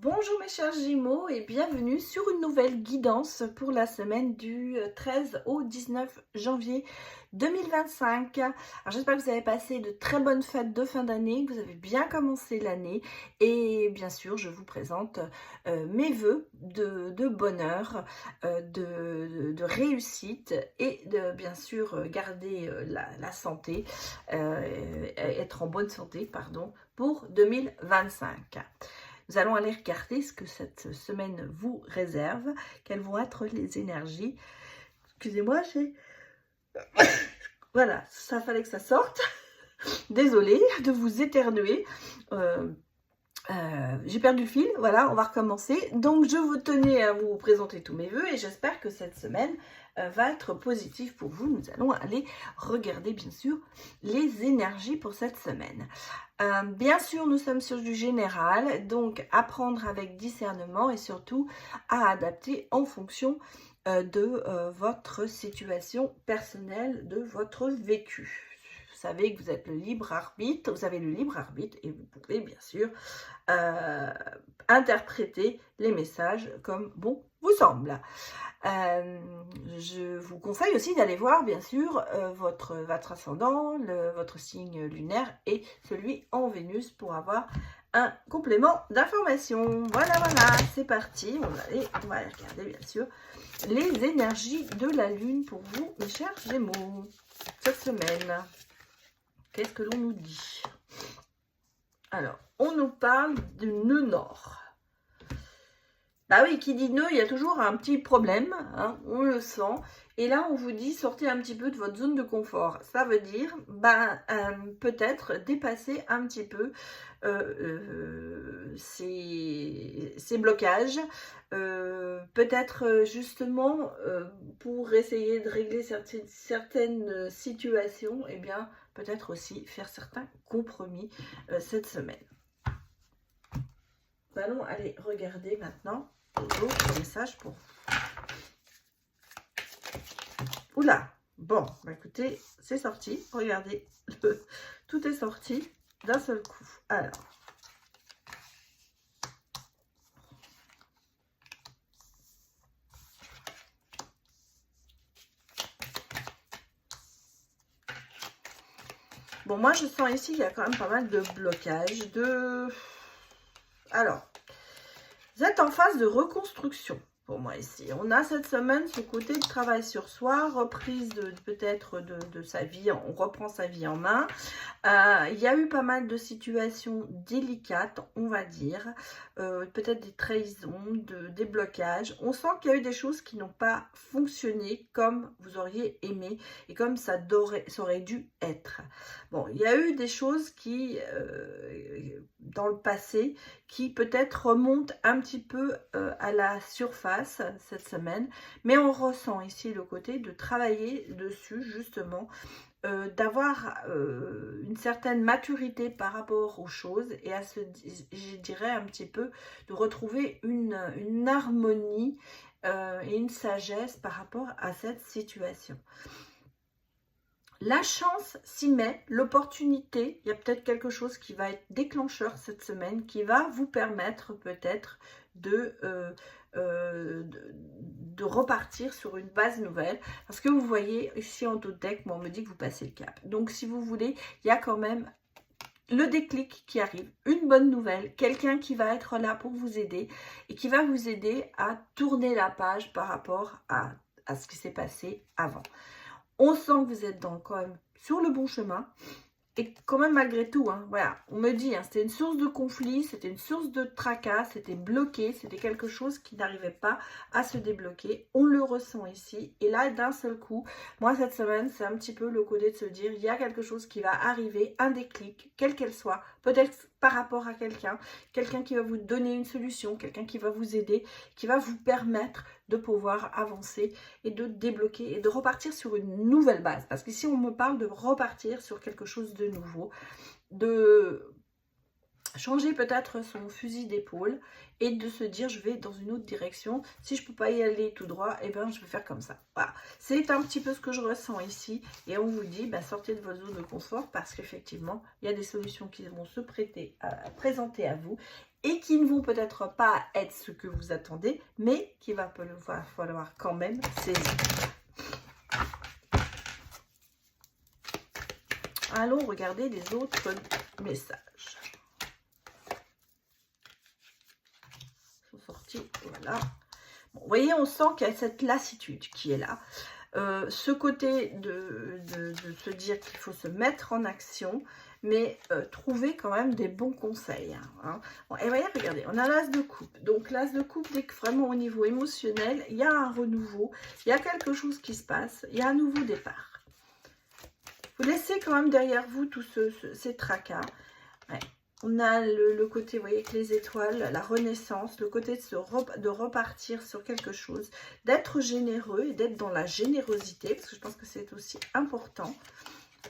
Bonjour mes chers Gémeaux et bienvenue sur une nouvelle guidance pour la semaine du 13 au 19 janvier 2025. Alors j'espère que vous avez passé de très bonnes fêtes de fin d'année, que vous avez bien commencé l'année et bien sûr je vous présente mes vœux de bonheur, de réussite et de bien sûr garder la santé, être en bonne santé pardon, pour 2025. Nous allons aller regarder ce que cette semaine vous réserve, quelles vont être les énergies. Excusez-moi, voilà, ça fallait que ça sorte. Désolée de vous éternuer. J'ai perdu le fil, voilà, on va recommencer. Donc, je vous tenais à vous présenter tous mes vœux et j'espère que cette semaine va être positive pour vous. Nous allons aller regarder, bien sûr, les énergies pour cette semaine. Bien sûr, nous sommes sur du général, donc apprendre avec discernement et surtout à adapter en fonction de votre situation personnelle, de votre vécu. Vous savez que vous êtes le libre arbitre, vous avez le libre arbitre et vous pouvez bien sûr interpréter les messages comme bon vous semble. Je vous conseille aussi d'aller voir bien sûr votre ascendant, votre signe lunaire et celui en Vénus pour avoir un complément d'information. Voilà, c'est parti. On va aller regarder bien sûr les énergies de la Lune pour vous, mes chers Gémeaux, cette semaine. Qu'est-ce que l'on nous dit? Alors, on nous parle du nœud nord. Bah oui, qui dit nœud, il y a toujours un petit problème, hein, on le sent. Et là, on vous dit, sortez un petit peu de votre zone de confort. Ça veut dire, peut-être dépasser un petit peu ces blocages. Peut-être justement, pour essayer de régler certaines situations, eh bien, peut-être aussi faire certains compromis cette semaine. Nous allons aller regarder maintenant les autres messages pour vous. Oula, bon, écoutez, c'est sorti. Regardez, tout est sorti d'un seul coup. Alors, bon, moi je sens ici qu'il y a quand même pas mal de blocages, Alors, vous êtes en phase de reconstruction. Pour moi ici, on a cette semaine ce côté de travail sur soi, reprise peut-être de sa vie, on reprend sa vie en main. Il y a eu pas mal de situations délicates, on va dire, peut-être des trahisons, des blocages. On sent qu'il y a eu des choses qui n'ont pas fonctionné comme vous auriez aimé et comme ça aurait dû être. Bon, il y a eu des choses qui, dans le passé, qui peut-être remontent un petit peu à la surface cette semaine, mais on ressent ici le côté de travailler dessus justement, d'avoir une certaine maturité par rapport aux choses et je dirais un petit peu de retrouver une harmonie et une sagesse par rapport à cette situation. La chance s'y met, l'opportunité, il y a peut-être quelque chose qui va être déclencheur cette semaine, qui va vous permettre peut-être de repartir sur une base nouvelle. Parce que vous voyez, ici en deck, moi on me dit que vous passez le cap. Donc si vous voulez, il y a quand même le déclic qui arrive, une bonne nouvelle, quelqu'un qui va être là pour vous aider et qui va vous aider à tourner la page par rapport à ce qui s'est passé avant. On sent que vous êtes quand même sur le bon chemin. Et quand même malgré tout, hein, voilà, on me dit, hein, c'était une source de conflit, c'était une source de tracas, c'était bloqué, c'était quelque chose qui n'arrivait pas à se débloquer. On le ressent ici. Et là, d'un seul coup, moi, cette semaine, c'est un petit peu le côté de se dire, il y a quelque chose qui va arriver, un déclic, quelle qu'elle soit, peut-être par rapport à quelqu'un qui va vous donner une solution, quelqu'un qui va vous aider, qui va vous permettre de pouvoir avancer et de débloquer et de repartir sur une nouvelle base. Parce qu'ici, on me parle de repartir sur quelque chose de nouveau, de changer peut-être son fusil d'épaule et de se dire je vais dans une autre direction. Si je ne peux pas y aller tout droit, et bien je vais faire comme ça. Voilà, c'est un petit peu ce que je ressens ici et on vous dit sortez de votre zone de confort parce qu'effectivement il y a des solutions qui vont se présenter à vous et qui ne vont peut-être pas être ce que vous attendez, mais qu'il va falloir quand même saisir. Allons regarder les autres messages. Ils sont sortis, voilà. Bon, vous voyez, on sent qu'il y a cette lassitude qui est là. Ce côté de se dire qu'il faut se mettre en action, mais trouver quand même des bons conseils. Hein. Bon, et voyez, regardez, on a l'as de coupe. Donc l'as de coupe, dès que vraiment au niveau émotionnel, il y a un renouveau, il y a quelque chose qui se passe, il y a un nouveau départ. Vous laissez quand même derrière vous tous ces tracas. Ouais. On a le côté, vous voyez, avec les étoiles, la renaissance, le côté de repartir sur quelque chose, d'être généreux et d'être dans la générosité, parce que je pense que c'est aussi important.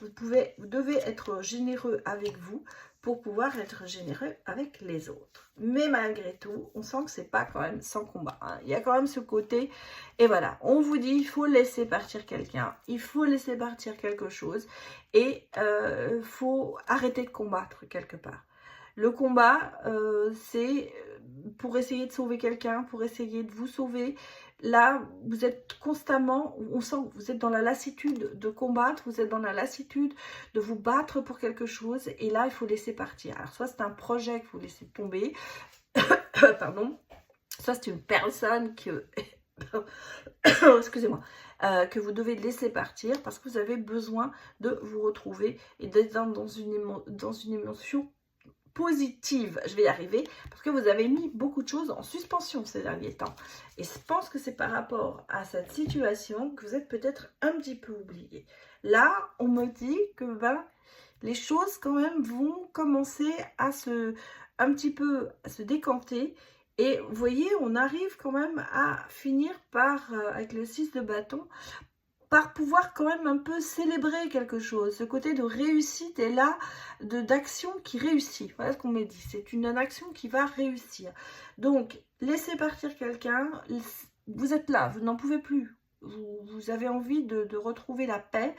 Vous devez être généreux avec vous pour pouvoir être généreux avec les autres. Mais malgré tout, on sent que c'est pas quand même sans combat. Hein. Il y a quand même ce côté, et voilà, on vous dit, il faut laisser partir quelqu'un, il faut laisser partir quelque chose, et il faut arrêter de combattre quelque part. Le combat, c'est pour essayer de sauver quelqu'un, pour essayer de vous sauver. Là, vous êtes constamment, on sent que vous êtes dans la lassitude de combattre, vous êtes dans la lassitude de vous battre pour quelque chose. Et là, il faut laisser partir. Alors, soit c'est un projet que vous laissez tomber, pardon, soit c'est une personne que, excusez-moi, que vous devez laisser partir parce que vous avez besoin de vous retrouver et d'être dans une émotion positive, je vais y arriver, parce que vous avez mis beaucoup de choses en suspension ces derniers temps. Et je pense que c'est par rapport à cette situation que vous êtes peut-être un petit peu oublié. Là, on me dit que les choses quand même vont commencer à un petit peu à se décanter. Et vous voyez, on arrive quand même à finir par, avec le 6 de bâton, par pouvoir quand même un peu célébrer quelque chose. Ce côté de réussite est là, d'action qui réussit. Voilà ce qu'on me dit. C'est une action qui va réussir. Donc, laissez partir quelqu'un. Vous êtes là, vous n'en pouvez plus. Vous avez envie de retrouver la paix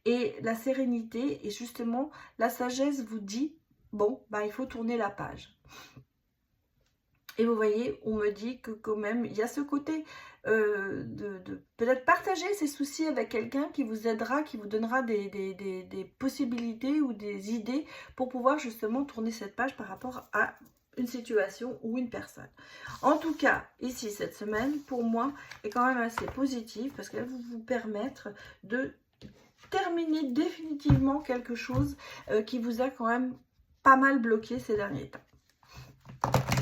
et la sérénité. Et justement, la sagesse vous dit, bon, bah, il faut tourner la page. Et vous voyez, on me dit que quand même, il y a ce côté de peut-être partager ses soucis avec quelqu'un qui vous aidera, qui vous donnera des possibilités ou des idées pour pouvoir justement tourner cette page par rapport à une situation ou une personne. En tout cas, ici, cette semaine, pour moi, est quand même assez positive parce qu'elle va vous permettre de terminer définitivement quelque chose qui vous a quand même pas mal bloqué ces derniers temps.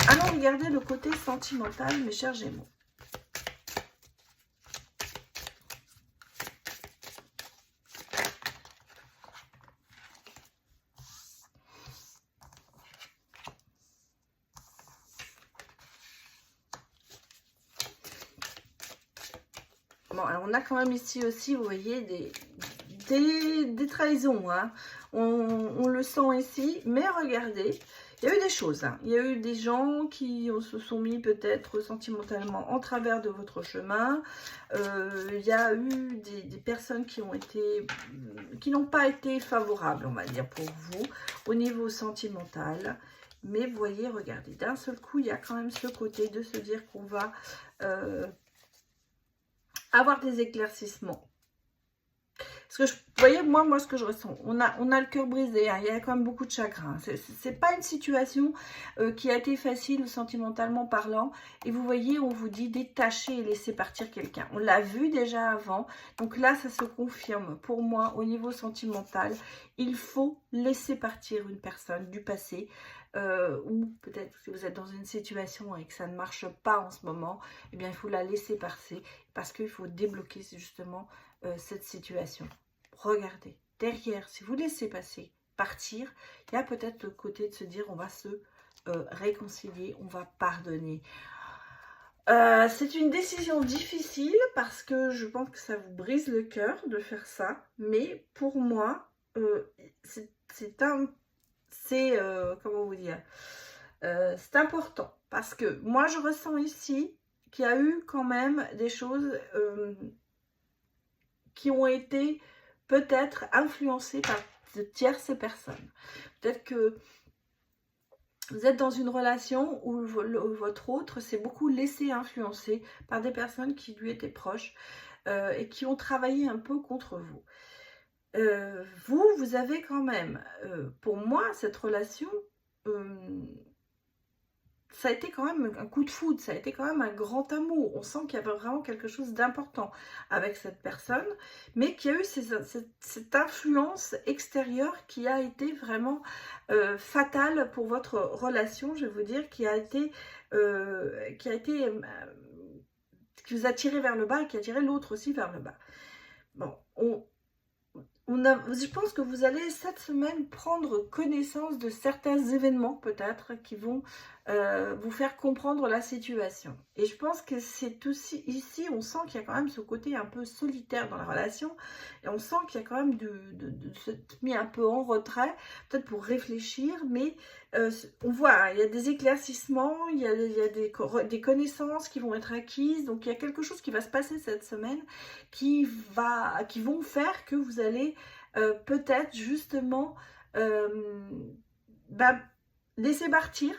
Allons regarder le côté sentimental, mes chers Gémeaux. Bon, alors on a quand même ici aussi, vous voyez, des trahisons. Hein. On le sent ici, mais regardez, il y a eu des choses. Hein. Il y a eu des gens qui se sont mis peut-être sentimentalement en travers de votre chemin. Il y a eu des personnes qui n'ont pas été favorables, on va dire, pour vous, au niveau sentimental. Mais vous voyez, regardez, d'un seul coup, il y a quand même ce côté de se dire qu'on va avoir des éclaircissements. Parce que, vous voyez, moi, ce que je ressens, on a le cœur brisé, hein, il y a quand même beaucoup de chagrin. C'est pas une situation qui a été facile sentimentalement parlant. Et vous voyez, on vous dit détacher et laisser partir quelqu'un. On l'a vu déjà avant. Donc là, ça se confirme. Pour moi, au niveau sentimental, il faut laisser partir une personne du passé. Ou peut-être que vous êtes dans une situation et que ça ne marche pas en ce moment, eh bien, il faut la laisser passer parce qu'il faut débloquer justement cette situation. Regardez, derrière, si vous laissez partir, il y a peut-être le côté de se dire on va se réconcilier, on va pardonner. C'est une décision difficile parce que je pense que ça vous brise le cœur de faire ça, mais pour moi, comment vous dire, c'est important parce que moi je ressens ici qu'il y a eu quand même des choses qui ont été peut-être influencées par de tierces personnes. Peut-être que Vous êtes dans une relation où votre autre s'est beaucoup laissé influencer par des personnes qui lui étaient proches et qui ont travaillé un peu contre vous. Vous avez quand même, pour moi, cette relation, ça a été quand même un coup de foudre, ça a été quand même un grand amour. On sent qu'il y avait vraiment quelque chose d'important avec cette personne, mais qu'il y a eu cette influence extérieure qui a été vraiment fatale pour votre relation, je vais vous dire, qui vous a tiré vers le bas et qui a tiré l'autre aussi vers le bas. Bon, je pense que vous allez cette semaine prendre connaissance de certains événements peut-être qui vont vous faire comprendre la situation. Et je pense que c'est aussi ici, on sent qu'il y a quand même ce côté un peu solitaire dans la relation et on sent qu'il y a quand même de s'être mis un peu en retrait, peut-être pour réfléchir, mais on voit, hein, il y a des éclaircissements, il y a des connaissances qui vont être acquises, donc il y a quelque chose qui va se passer cette semaine qui vont faire que vous allez peut-être justement laisser partir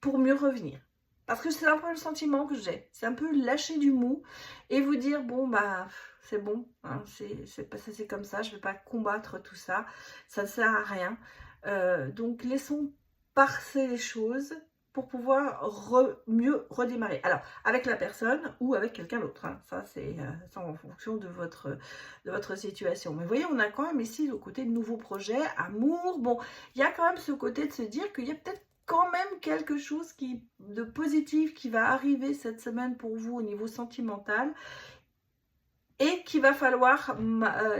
pour mieux revenir. Parce que c'est un peu le sentiment que j'ai. C'est un peu lâcher du mou et vous dire, bon, bah, c'est bon, hein, c'est comme ça, je ne vais pas combattre tout ça, ça ne sert à rien. Donc, laissons passer les choses pour pouvoir mieux redémarrer. Alors, avec la personne ou avec quelqu'un d'autre. Hein. Ça, c'est en fonction de votre situation. Mais vous voyez, on a quand même ici le côté de nouveaux projets, amour. Bon, il y a quand même ce côté de se dire qu'il y a peut-être quand même quelque chose de positif qui va arriver cette semaine pour vous au niveau sentimental et qu'il va falloir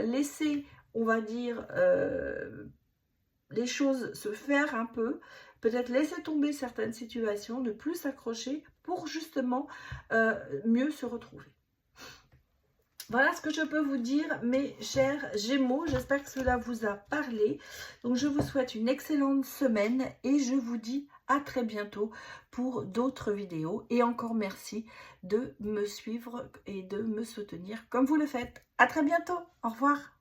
laisser, on va dire, les choses se faire un peu, peut-être laisser tomber certaines situations, ne plus s'accrocher pour justement mieux se retrouver. Voilà ce que je peux vous dire, mes chers Gémeaux. J'espère que cela vous a parlé. Donc, je vous souhaite une excellente semaine et je vous dis à très bientôt pour d'autres vidéos. Et encore merci de me suivre et de me soutenir comme vous le faites. À très bientôt. Au revoir.